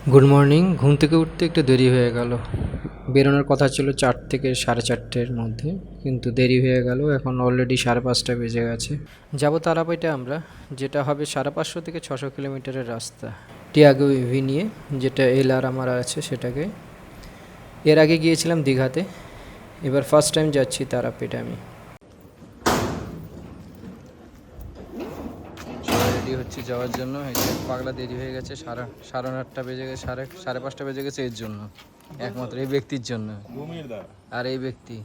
Good morning. ঘুম থেকে উঠতে একটু দেরি হয়ে গেল। বেরোনোর কথা ছিল 4 থেকে 4:30-এর মধ্যে, কিন্তু দেরি হয়ে গেল। এখন অলরেডি 5:30 বেজে গেছে। যাব তারাপীঠে আমরা, যেটা হবে 550 থেকে 600 কিলোমিটারের রাস্তা টিয়াগো ইভি নিয়ে, যেটা এলআর আমার আছে সেটাকে। এর আগে গিয়েছিলাম দীঘাতে, এবার ফার্স্ট টাইম যাচ্ছি তারাপীঠে আমি। রেডি হচ্ছে যাওয়ার জন্য। পাগলা দেরি হয়ে গেছে, সাড়ে 9টা বেজে গেছে, সাড়ে 5টা বেজে গেছে এর জন্য, একমাত্র এই ব্যক্তির জন্য। আর এই ব্যক্তি,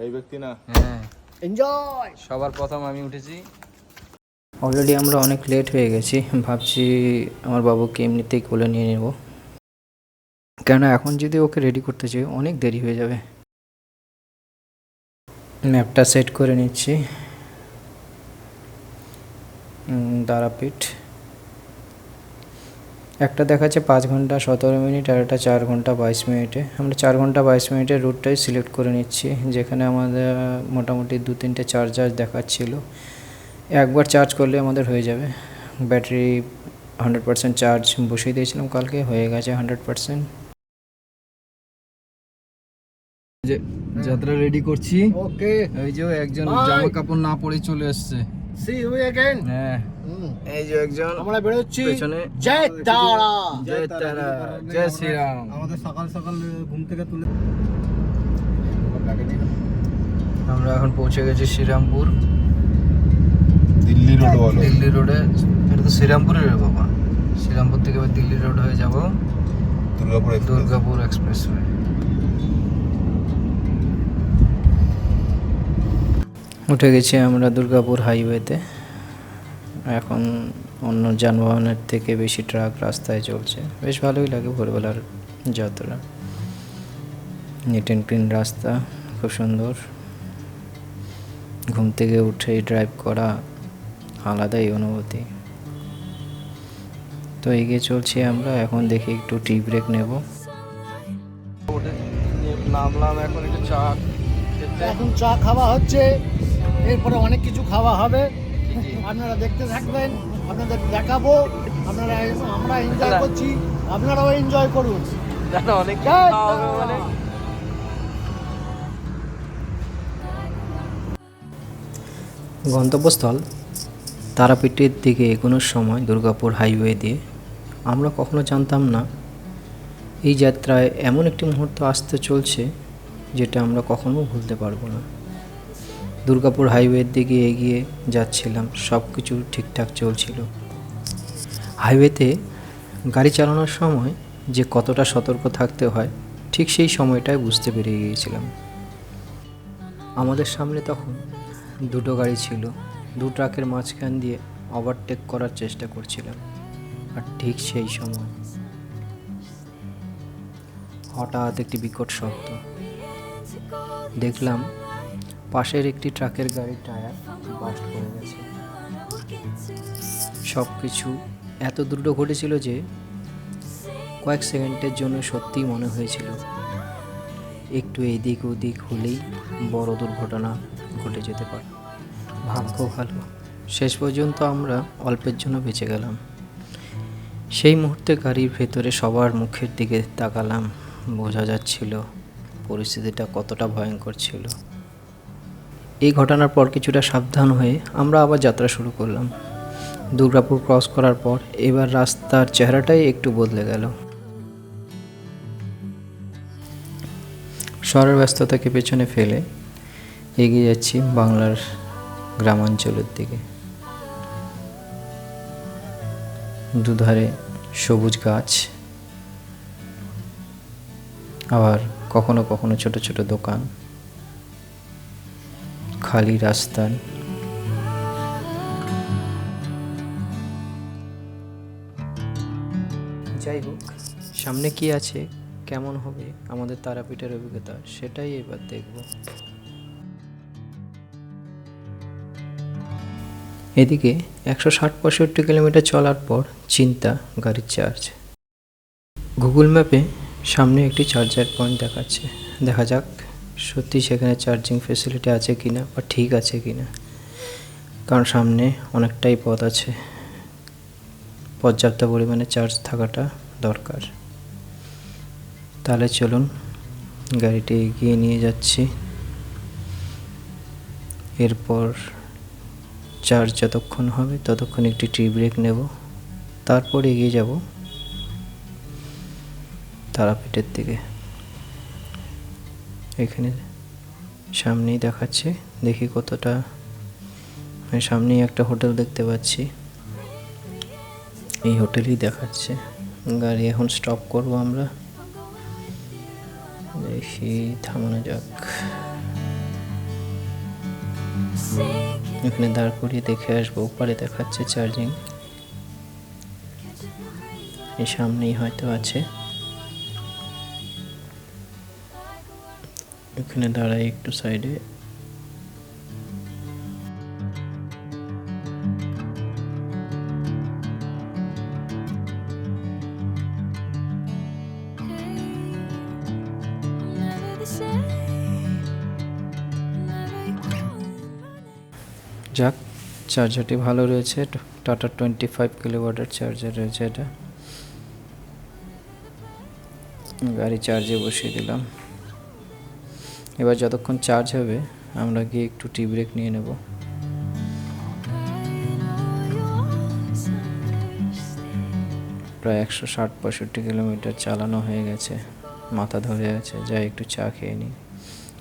এই ব্যক্তি না, হ্যাঁ, এনজয়। সবার প্রথম আমি উঠেছি। অলরেডি আমরা অনেক লেট হয়ে গেছি। ভাবছি আমার বাবুকে এমনিতেই কোলে নিয়ে নেব, কেন এখন যদি ওকে রেডি করতে চাই অনেক দেরি হয়ে যাবে। ম্যাপটা সেট করে নিচ্ছি। তারাপীঠ একটা দেখাচ্ছে 5 ঘন্টা 17 মিনিট, আর একটা 4 ঘন্টা 22 মিনিটে। আমরা 4 ঘন্টা 22 মিনিটের রুটটাই সিলেক্ট করে নিচ্ছি, যেখানে আমাদের মোটামুটি 2-3টে চার্জার দেখাচ্ছিল। একবার চার্জ করলে আমাদের হয়ে যাবে। ব্যাটারি 100% চার্জ বসিয়ে দিয়েছিলাম কালকে, হয়ে গেছে 100%। যে যাত্রা রেডি করছি। ওকে, এই যে একজন জামা কাপড় না পরে চলে আসছে। See you again. হ্যাঁ, এই যে একজন। আমরা বেরোচ্ছি পেছনে জয় তারা, জয় তারা, জয় শ্রীরাম। আমাদের সকাল সকাল ঘুম থেকে তুলে আমরা এখন পৌঁছে গেছি শ্রীরামপুর, দিল্লি রোড বলো। দিল্লি রোডে। এটা তো শ্রীরামপুরের রে বাবা। শ্রীরামপুর থেকে এবার দিল্লি রোড হয়ে যাব দুর্গাপুর এক্সপ্রেসওয়ে। উঠে গেছি আমরা দুর্গাপুর হাইওয়েতে। এখন অন্য যানবাহনের থেকে বেশি ট্রাক রাস্তায় চলছে, বেশ ভালোই লাগে ভোরবেলার যাত্রা। নিট অ্যান্ড ক্লিন রাস্তা, খুব সুন্দর। ঘুম থেকে উঠে ড্রাইভ করা আলাদাই অনুভূতি। তো এগিয়ে চলছি আমরা। এখন দেখি একটু টি ব্রেক নেব। নামলাম এখন একটু চা খেতে। এখন চা খাওয়া হচ্ছে, এরপরে অনেক কিছু খাওয়া হবে। আপনারা দেখতে থাকবেন, আপনাদের দেখাবো। আপনারা, আমরা এনজয় করছি, আপনারাও এনজয় করুন। অনেক মানে গন্তব্যস্থল তারাপীঠের দিকে এগোনোর সময় দুর্গাপুর হাইওয়ে দিয়ে আমরা কখনো জানতাম না এই যাত্রায় এমন একটি মুহূর্ত আসতে চলছে যেটা আমরা কখনো ভুলতে পারবো না। দুর্গাপুর হাইওয়ের দিকে এগিয়ে যাচ্ছিলাম, সব কিছু ঠিকঠাক চলছিল। হাইওয়েতে গাড়ি চালানোর সময় যে কতটা সতর্ক থাকতে হয়, ঠিক সেই সময়টায় বুঝতে পেরে গিয়েছিলাম। আমাদের সামনে তখন দুটো গাড়ি ছিল, দু ট্রাকের মাঝখান দিয়ে ওভারটেক করার চেষ্টা করছিলাম। আর ঠিক সেই সময় হঠাৎ একটি বিকট শব্দ। দেখলাম পাশের একটি ট্রাকের গাড়ির টায়ার বাস্ট করে গেছে। সব কিছু এত দ্রুত ঘটেছিল যে কয়েক সেকেন্ডের জন্য সত্যিই মনে হয়েছিল একটু এদিক ওদিক হলেই বড় দুর্ঘটনা ঘটে যেতে পারে। ভাগ্য ভালো, শেষ পর্যন্ত আমরা অল্পের জন্য বেঁচে গেলাম। সেই মুহূর্তে গাড়ির ভেতরে সবার মুখের দিকে তাকালাম, বোঝা যাচ্ছিল পরিস্থিতিটা কতটা ভয়ঙ্কর ছিল। এই ঘটনার পর কিছুটা সাবধান হয়ে আমরা আবার যাত্রা শুরু করলাম। দুর্গাপুর ক্রস করার পর এবার রাস্তার চেহারাটাই একটু বদলে গেল। শহরের ব্যস্ততাকে পেছনে ফেলে এগিয়ে যাচ্ছি বাংলার গ্রামাঞ্চলের দিকে। দুধারে সবুজ গাছ, আবার কখনো কখনো ছোট ছোট দোকান, খালি রাস্তা। যাই হোক, সামনে কি আছে, কেমন হবে আমাদের তারাপীঠের অভিজ্ঞতা, সেটাই এবার দেখব। এদিকে 160-65 কিলোমিটার চলার পর চিন্তা গাড়ির চার্জ। গুগল ম্যাপে সামনে একটি চার্জার পয়েন্ট দেখাচ্ছে, দেখা যাক সত্যি সেখানে চার্জিং ফেসিলিটি আছে কিনা বা ঠিক আছে কিনা, কারণ সামনে অনেকটাই পথ আছে, পর্যাপ্ত পরিমাণে চার্জ থাকাটা দরকার। তাহলে চলুন গাড়িটি এগিয়ে নিয়ে যাচ্ছি। এরপর চার্জ যতক্ষণ হবে ততক্ষণ একটি টি ব্রেক নেব, তারপর এগিয়ে যাব তারাপীঠের দিকে। এখানে সামনেই দেখাচ্ছে, দেখি কতটা, সামনেই একটা হোটেল দেখতে পাচ্ছি, এই হোটেলই দেখাচ্ছে। গাড়ি এখন স্টপ করব আমরা, দেখি থামানো যাক। এখানে দাঁড় করিয়ে দেখে আসবো, উপরে দেখাচ্ছে চার্জিং, এই সামনেই হয়তো আছে। এখানে দাঁড়াই একটু সাইডে। যাক, চার্জারটি ভালো রয়েছে, টাটা 25 কিলোওয়াটের চার্জার রয়েছে এটা। গাড়ি চার্জে বসিয়ে দিলাম। এবার যতক্ষণ চার্জ হবে আমরা গিয়ে একটু টি ব্রেক নিয়ে নেব। প্রায় 160-65 কিলোমিটার চালানো হয়ে গেছে, মাথা ধরে আছে, যাই একটু চা খেয়ে নিই।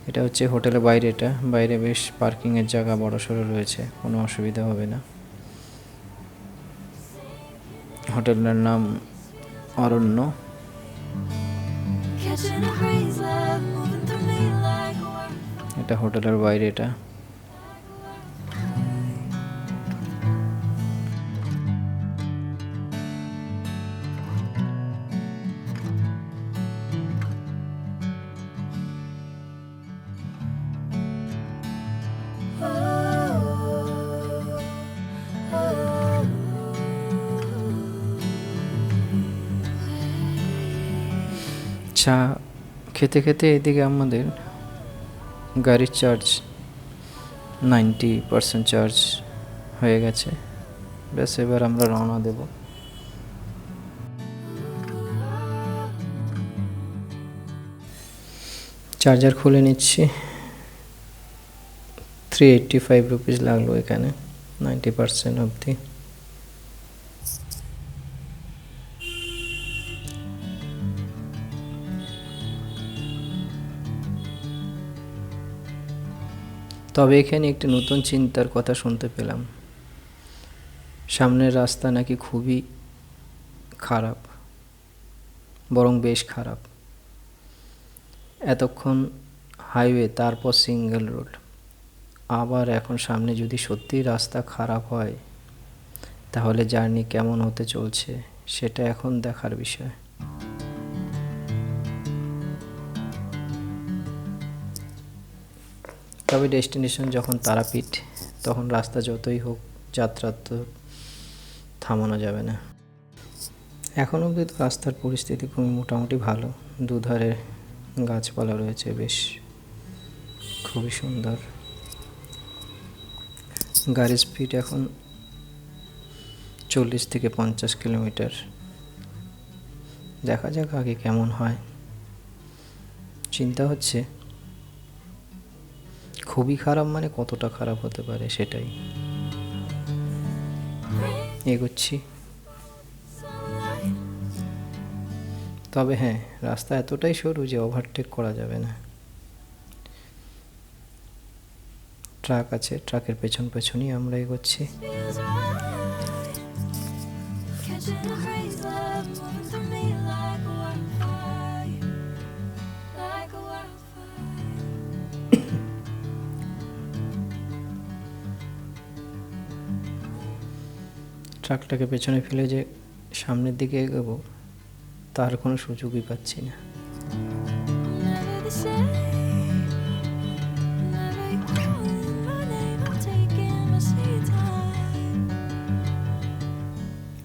এটা হচ্ছে হোটেলের বাইরেটা, বাইরে বেশ পার্কিংয়ের জায়গা বড়সড় রয়েছে, কোনো অসুবিধা হবে না। হোটেলের নাম অরণ্য। এটা হোটেলের বাইরেটা। চা খেতে খেতে এদিকে আমাদের গাড়ির চার্জ 90% চার্জ হয়ে গেছে। ব্যাস, এবার আমরা রওনা দেব। চার্জার খুলে নিচ্ছি। 385 রুপিস লাগলো এখানে 90% অবধি। তবে এখানে একটি নতুন চিন্তার কথা শুনতে পেলাম, সামনের রাস্তা নাকি খুবই খারাপ, বরং বেশ খারাপ। এতক্ষণ হাইওয়ে, তারপর সিঙ্গেল রোড, আবার এখন সামনে যদি সত্যিই রাস্তা খারাপ হয় তাহলে জার্নি কেমন হতে চলছে সেটা এখন দেখার বিষয়। তবে ডেস্টিনেশন যখন তারাপীঠ, তখন রাস্তা যতই হোক যাত্রা তো থামানো যাবে না। এখন অবধি তো রাস্তার পরিস্থিতি খুবই মোটামুটি ভালো, দুধারে গাছপালা রয়েছে, বেশ খুবই সুন্দর। গাড়ির স্পিড এখন 40 থেকে 50 কিলোমিটার। দেখা যাক আগে কেমন হয়। চিন্তা হচ্ছে খুবই খারাপ মানে কতটা খারাপ হতে পারে সেটাই। এগোচ্ছি। তবে হ্যাঁ, রাস্তা এতটাই সরু যে ওভারটেক করা যাবে না। ট্রাক আছে, ট্রাকের পেছন পেছনই আমরা এগোচ্ছি। ট্রাকটাকে পেছনে ফেলে যে সামনের দিকে এগোবো তার কোনো সুযোগই পাচ্ছি না।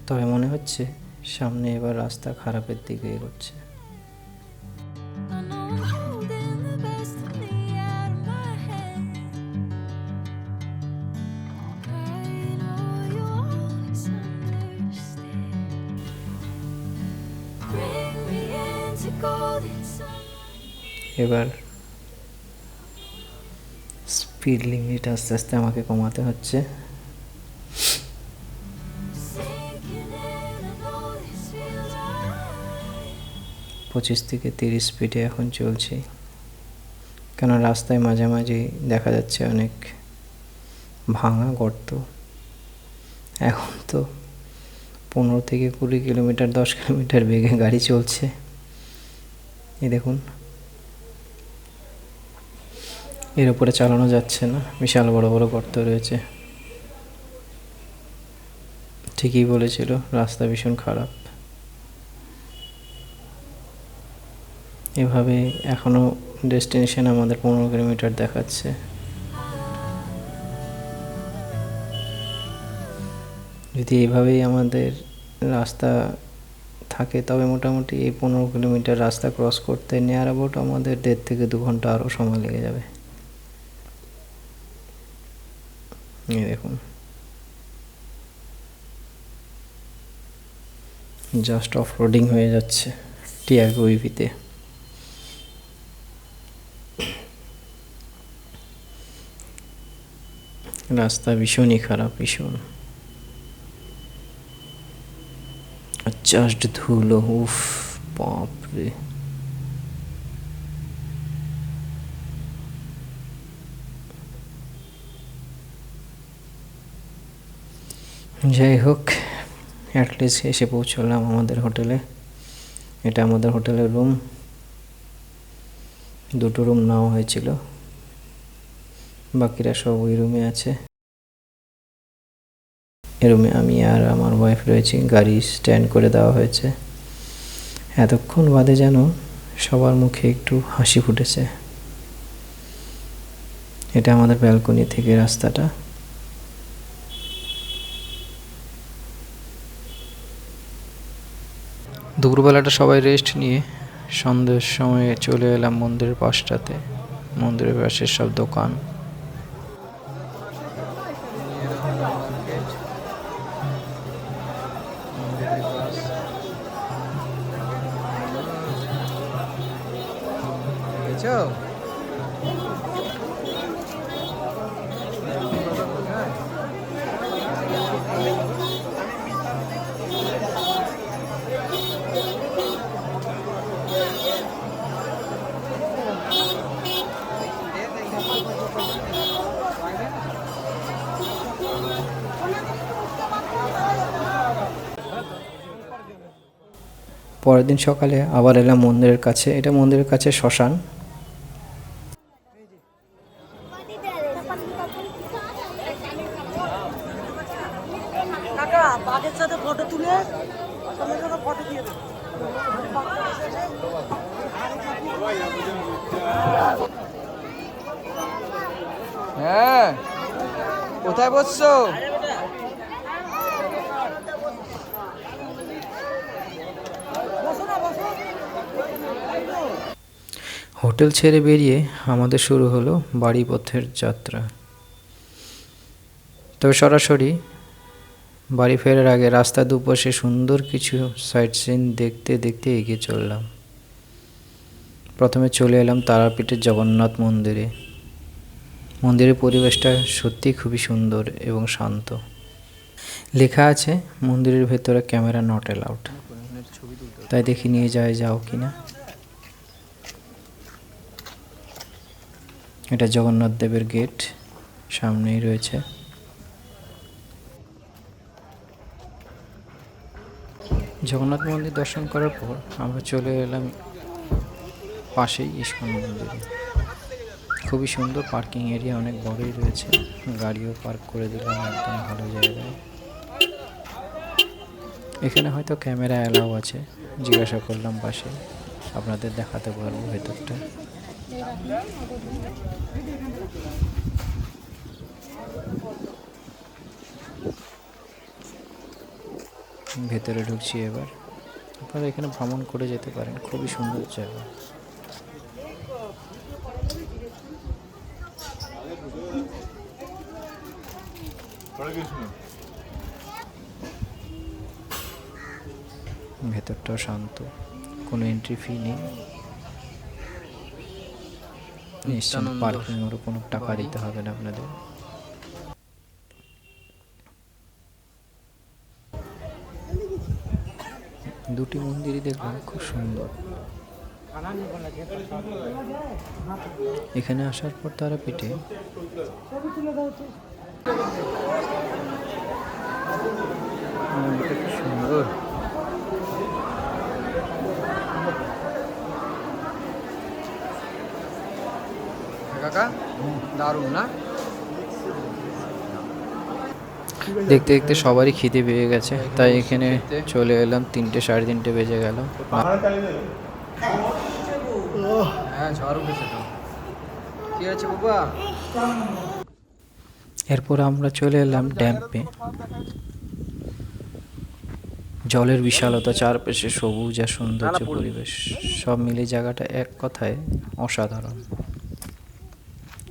তবে মনে হচ্ছে সামনে এবার রাস্তা খারাপের দিকে এগোচ্ছে। এবার স্পিড লিমিট আস্তে আস্তে আমাকে কমাতে হচ্ছে। 25 থেকে 30 স্পিডে এখন চলছি, কেন রাস্তায় মাঝামাঝি দেখা যাচ্ছে অনেক ভাঙা গর্ত। এখন তো 15 থেকে 20 কিলোমিটার 10 কিলোমিটার বেগে গাড়ি চলছে। এই দেখুন, এর উপরে চালানো যাচ্ছে না, বিশাল বড় বড় গর্ত রয়েছে। ঠিকই বলেছিল, রাস্তা ভীষণ খারাপ। এভাবে এখনো ডেস্টিনেশন আমাদের 15 কিলোমিটার দেখাচ্ছে। যদি এভাবেই আমাদের রাস্তা থাকে তবে মোটামুটি এই 15 কিলোমিটার রাস্তা ক্রস করতে নিয়ার অ্যাবাউট আমাদের 1.5 থেকে 2 ঘন্টা আরও সময় লেগে যাবে। এই দেখুন, জাস্ট অফ রোডিং হয়ে যাচ্ছে টিয়াগো ইভিতে। রাস্তা ভীষণই খারাপ, ভীষণ। জাস্ট ধুলো, উফ বাপরে। যাই হোক, অ্যাটলিস্ট এসে পৌঁছলাম আমাদের হোটেলে। এটা আমাদের হোটেলের রুম। 2টো রুম নেওয়া হয়েছিল, বাকিরা সব ওই রুমে আছে। এই রুমে আমি আর আমার ওয়াইফ রয়েছি। গাড়ি স্ট্যান্ড করে দেওয়া হয়েছে। এতক্ষণ বাদে যেন সবার মুখে একটু হাসি ফুটেছে। এটা আমাদের ব্যালকনি থেকে রাস্তাটা। দুপুরবেলাটা সবাই রেস্ট নিয়ে সন্ধ্যের সময় চলে এলাম মন্দিরের পাশটাতে। মন্দিরের পাশের সব দোকান। পরের দিন সকালে আবার এলাম মন্দিরের কাছে। এটা মন্দিরের কাছে শ্মশান। হ্যাঁ, কোথায় বসছো? হোটেল ছেড়ে বেরিয়ে আমাদের শুরু হলো বাড়ি পথের যাত্রা। তবে সরাসরি বাড়ি ফেরার আগে রাস্তার দুপাশে সুন্দর কিছু সাইট সিন দেখতে দেখতে এগিয়ে চললাম। প্রথমে চলে এলাম তারাপীঠের জগন্নাথ মন্দিরে। মন্দিরের পরিবেশটা সত্যিই খুবই সুন্দর এবং শান্ত। লেখা আছে মন্দিরের ভেতরে ক্যামেরা নট অ্যালাউড, তাই দেখি নিয়ে যাও কিনা। এটা জগন্নাথ দেবের গেট, সামনেই রয়েছে। জগন্নাথ মন্দির দর্শন করার পর আমরা চলে এলাম পাশেই ইস্কন মন্দিরে। খুবই সুন্দর পার্কিং এরিয়া, অনেক বড়ই রয়েছে। গাড়িও পার্ক করে দিলাম একদম ভালো জায়গায়। এখানে হয়তো ক্যামেরা অ্যালাউ আছে, জিজ্ঞাসা করলাম পাশে, আপনাদের দেখাতে পারবো ভেতরটা। ভেতরে ঢুকছি এবার। আপনারা এখানে ভ্রমণ করে যেতে পারেন, খুবই সুন্দর জায়গা। ভেতরটাও শান্ত। কোনো এন্ট্রি ফি নেই, নিশ্চয় পার্কিংয়েরও কোনো টাকা দিতে হবে না আপনাদের। দুটি মন্দিরই দেখলাম খুব সুন্দর। এখানে আসার পর তারাপীঠে মন্দিরটা খুব সুন্দর। কাকা দারুণ না? দেখতে দেখতে সবারই খিদে পেয়ে গেছে, তাই এখানে চলে এলাম। 3টে 3:30 বেজে গেল। হ্যাঁ ঝড় উঠেছে তো। কি আছে বাবা? এরপর আমরা চলে এলাম ড্যাম্পে। জলের বিশালতা, চারপাশে সবুজ আর সৌন্দর্য পরিবেশ, সব মিলে জায়গাটা এক কথায় অসাধারণ।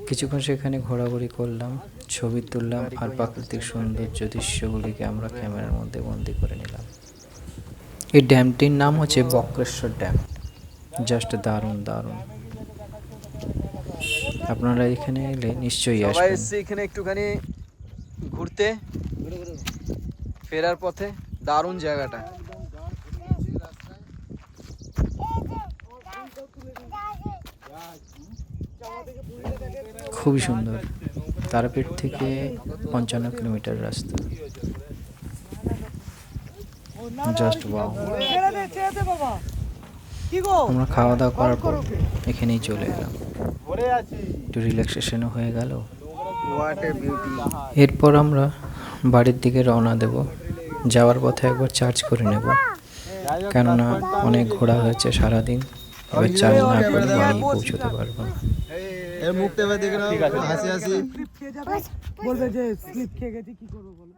কিছুক্ষণ সেখানে ঘোরাঘুরি করলাম, ছবি তুললাম আর প্রাকৃতিক সৌন্দর্য দৃশ্যগুলিকে আমরা ক্যামেরার মধ্যে বন্দি করে নিলাম। এই ড্যামটির নাম হচ্ছে বক্রেশ্বর ড্যাম। জাস্ট দারুণ দারুণ। আপনারা এখানে এলে নিশ্চয়ই সবাই আসবেন। এসছে এখানে একটুখানি ঘুরতে, ফেরার পথে। দারুণ জায়গাটা। খুবই সুন্দর। তারাপীঠ থেকে 55 কিলোমিটার রাস্তা। Just wow. আমরা খাওয়া দাওয়া করার পর এখানেই চলে এলাম, একটু রিল্যাক্সেশনও হয়ে গেল। What a beauty. এরপর আমরা বাড়ির দিকে রওনা দেব। যাওয়ার পথে একবার চার্জ করে নেব, কেননা অনেক ঘোরা হয়েছে সারাদিন। এবার চার্জ না করে বাড়ি পৌঁছতে পারবো না। এর মুখটা দেখে নাও, হাসি হাসি। বলবে যে স্লিপ খেয়ে গেছি, কি করবো বলো?